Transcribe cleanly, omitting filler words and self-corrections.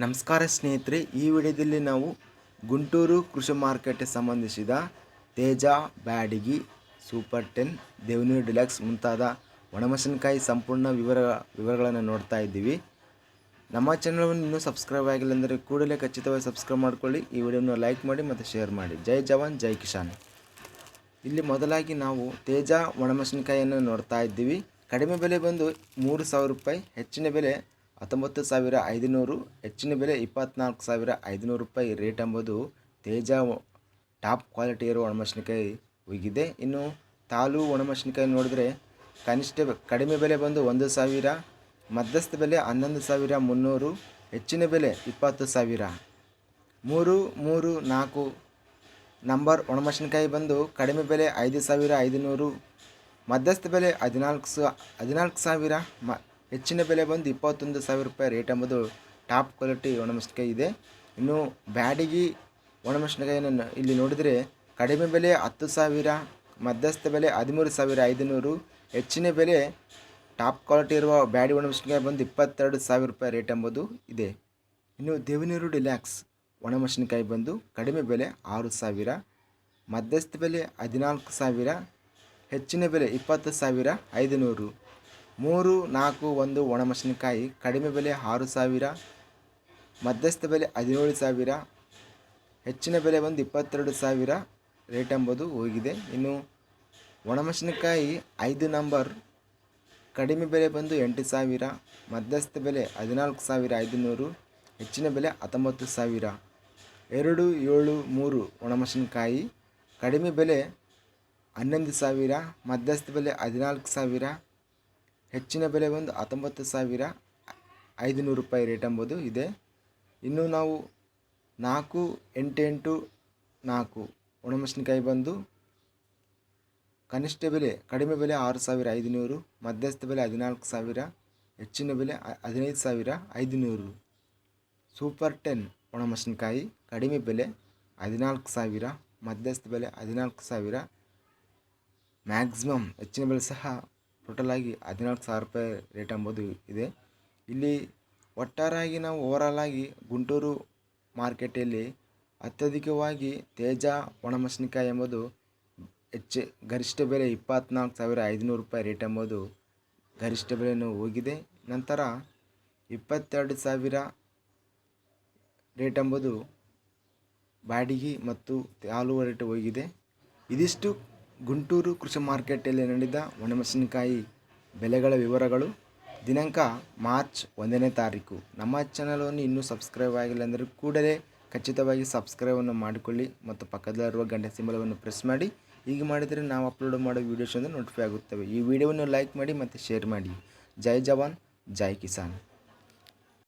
ನಮಸ್ಕಾರ ಸ್ನೇಹಿತರೆ, ಈ ವಿಡಿಯೋದಲ್ಲಿ ನಾವು ಗುಂಟೂರು ಕೃಷಿ ಮಾರ್ಕೆಟ್ಗೆ ಸಂಬಂಧಿಸಿದ ತೇಜ, ಬ್ಯಾಡಗಿ, ಸೂಪರ್ 10, ದೇವನೂರು ಡಿಲಕ್ಸ್ ಮುಂತಾದ ಒಣಮೆಣಸಿನಕಾಯಿ ಸಂಪೂರ್ಣ ವಿವರಗಳನ್ನು ನೋಡ್ತಾ ಇದ್ದೀವಿ. ನಮ್ಮ ಚಾನಲನ್ನು ಇನ್ನೂ ಸಬ್ಸ್ಕ್ರೈಬ್ ಆಗಿಲ್ಲ ಅಂದರೆ ಕೂಡಲೇ ಖಚಿತವಾಗಿ ಸಬ್ಸ್ಕ್ರೈಬ್ ಮಾಡಿಕೊಳ್ಳಿ. ಈ ವಿಡಿಯೋನ ಲೈಕ್ ಮಾಡಿ ಮತ್ತು ಶೇರ್ ಮಾಡಿ. ಜೈ ಜವಾನ್ ಜೈ ಕಿಸಾನ್. ಇಲ್ಲಿ ಮೊದಲಾಗಿ ನಾವು ತೇಜ ಒಣಮೆಣಸಿನಕಾಯಿಯನ್ನು ನೋಡ್ತಾ ಇದ್ದೀವಿ. ಕಡಿಮೆ ಬೆಲೆ ಬಂದು 3,000 ರೂಪಾಯಿ, ಹೆಚ್ಚಿನ ಬೆಲೆ 19,500, ಹೆಚ್ಚಿನ ಬೆಲೆ 24,500 ರೂಪಾಯಿ ರೇಟ್ ಎಂಬುದು ತೇಜ ಟಾಪ್ ಕ್ವಾಲಿಟಿ ಇರುವ ಒಣಮೆಣಸಿನಕಾಯಿ ಹೋಗಿದೆ. ಇನ್ನು ತಾಲು ಒಣಮೆಣಸಿನಕಾಯಿ ನೋಡಿದರೆ ಕಡಿಮೆ ಬೆಲೆ ಬಂದು 1,000, ಮಧ್ಯಸ್ಥ ಬೆಲೆ 11,300, ಹೆಚ್ಚಿನ ಬೆಲೆ 20,000. 3, 3, 4 ನಂಬರ್ ಒಣಮೆಣಸಿನಕಾಯಿ ಬಂದು ಕಡಿಮೆ ಬೆಲೆ 5,500, ಮಧ್ಯಸ್ಥ ಬೆಲೆ 14,000, ಹೆಚ್ಚಿನ ಬೆಲೆ ಬಂದು 21,000 ರೂಪಾಯಿ ರೇಟ್ ಎಂಬುದು ಟಾಪ್ ಕ್ವಾಲಿಟಿ ಒಣಮೆಣಸಿನಕಾಯಿ ಇದೆ. ಇನ್ನು ಬ್ಯಾಡಗಿ ಒಣಮೆಣಸಿನಕಾಯಿಯನ್ನು ಇಲ್ಲಿ ನೋಡಿದರೆ ಕಡಿಮೆ ಬೆಲೆ 10,000, ಮಧ್ಯಸ್ಥ ಬೆಲೆ 13,500, ಹೆಚ್ಚಿನ ಬೆಲೆ ಟಾಪ್ ಕ್ವಾಲಿಟಿ ಇರುವ ಬ್ಯಾಡಗಿ ಒಣಮೆಣಸಿನಕಾಯಿ ಬಂದು 22,000 ರೂಪಾಯಿ ರೇಟ್ ಎಂಬುದು ಇದೆ. ಇನ್ನು ದೇವನೂರು ಡಿಲ್ಯಾಕ್ಸ್ ಒಣಮೆಣಸಿನಕಾಯಿ ಬಂದು ಕಡಿಮೆ ಬೆಲೆ 6,000, ಮಧ್ಯಸ್ಥ ಬೆಲೆ 14,000, ಹೆಚ್ಚಿನ ಬೆಲೆ 20,500. 3, 4, 1 ಒಣಮೆಣಸಿನಕಾಯಿ ಕಡಿಮೆ ಬೆಲೆ 6,000, ಮಧ್ಯಸ್ಥ ಬೆಲೆ 17,000, ಹೆಚ್ಚಿನ ಬೆಲೆ ಬಂದು 22,000 ರೇಟ್ ಎಂಬುದು ಹೋಗಿದೆ. ಇನ್ನು ಒಣಮೆಣಸಿನಕಾಯಿ 5 ನಂಬರ್ ಕಡಿಮೆ ಬೆಲೆ ಬಂದು 8,000, ಮಧ್ಯಸ್ಥ ಬೆಲೆ 14,500, ಹೆಚ್ಚಿನ ಬೆಲೆ 19,000. 2, 7, 3 ಒಣಮೆಣಸಿನಕಾಯಿ ಕಡಿಮೆ ಬೆಲೆ 11,000, ಮಧ್ಯಸ್ಥ ಬೆಲೆ 14,000, ಹೆಚ್ಚಿನ ಬೆಲೆ ಬಂದು 19,500 ರೂಪಾಯಿ ರೇಟ್ ಎಂಬುದು ಇದೆ. ಇನ್ನು ನಾವು 4, 8, 8, 4 ಒಣಮೆಣಸಿನಕಾಯಿ ಬಂದು ಕಡಿಮೆ ಬೆಲೆ 6,500, ಮಧ್ಯಸ್ಥ ಬೆಲೆ 14,000, ಹೆಚ್ಚಿನ ಬೆಲೆ 15,500. ಸೂಪರ್ 10 ಒಣಮೆಣಸಿನಕಾಯಿ ಕಡಿಮೆ ಬೆಲೆ 14,000, ಮಧ್ಯಸ್ಥ ಬೆಲೆ 14,000, ಮ್ಯಾಕ್ಸಿಮಮ್ ಹೆಚ್ಚಿನ ಬೆಲೆ ಸಹ ಟೋಟಲ್ ಆಗಿ 14,000 ರೂಪಾಯಿ ರೇಟ್ ಎಂಬುದು ಇದೆ. ಇಲ್ಲಿ ಒಟ್ಟಾರೆಯಾಗಿ ನಾವು ಓವರಾಲ್ ಆಗಿ ಗುಂಟೂರು ಮಾರ್ಕೆಟಲ್ಲಿ ಅತ್ಯಧಿಕವಾಗಿ ತೇಜ ಒಣಮೆಣಸಿನಕಾಯಿ ಎಂಬುದು ಗರಿಷ್ಠ ಬೆಲೆ 24,500 ರೂಪಾಯಿ ರೇಟ್ ಎಂಬುದು ಗರಿಷ್ಠ ಬೆಲೆಯನ್ನು ಹೋಗಿದೆ. ನಂತರ 22,000 ರೇಟ್ ಎಂಬುದು ಬ್ಯಾಡಗಿ ಮತ್ತು ತಾಲು ರೇಟ್ ಹೋಗಿದೆ. ಇದಿಷ್ಟು ಗುಂಟೂರು ಕೃಷಿ ಮಾರ್ಕೆಟಲ್ಲಿ ನಡೆದ ಒಣಮೆಣಸಿನಕಾಯಿ ಬೆಲೆಗಳ ವಿವರಗಳು. ದಿನಾಂಕ ಮಾರ್ಚ್ 1ನೇ ತಾರೀಕು. ನಮ್ಮ ಚಾನಲನ್ನು ಇನ್ನೂ ಸಬ್ಸ್ಕ್ರೈಬ್ ಆಗಿಲ್ಲ ಅಂದರೆ ಕೂಡಲೇ ಖಚಿತವಾಗಿ ಸಬ್ಸ್ಕ್ರೈಬನ್ನು ಮಾಡಿಕೊಳ್ಳಿ ಮತ್ತು ಪಕ್ಕದಲ್ಲಿರುವ ಗಂಟೆ ಸಿಂಬಲವನ್ನು ಪ್ರೆಸ್ ಮಾಡಿ. ಹೀಗೆ ಮಾಡಿದರೆ ನಾವು ಅಪ್ಲೋಡ್ ಮಾಡೋ ವೀಡಿಯೋಸ್ ನೋಟಿಫೈ ಆಗುತ್ತವೆ. ಈ ವಿಡಿಯೋವನ್ನು ಲೈಕ್ ಮಾಡಿ ಮತ್ತು ಶೇರ್ ಮಾಡಿ. ಜೈ ಜವಾನ್ ಜೈ ಕಿಸಾನ್.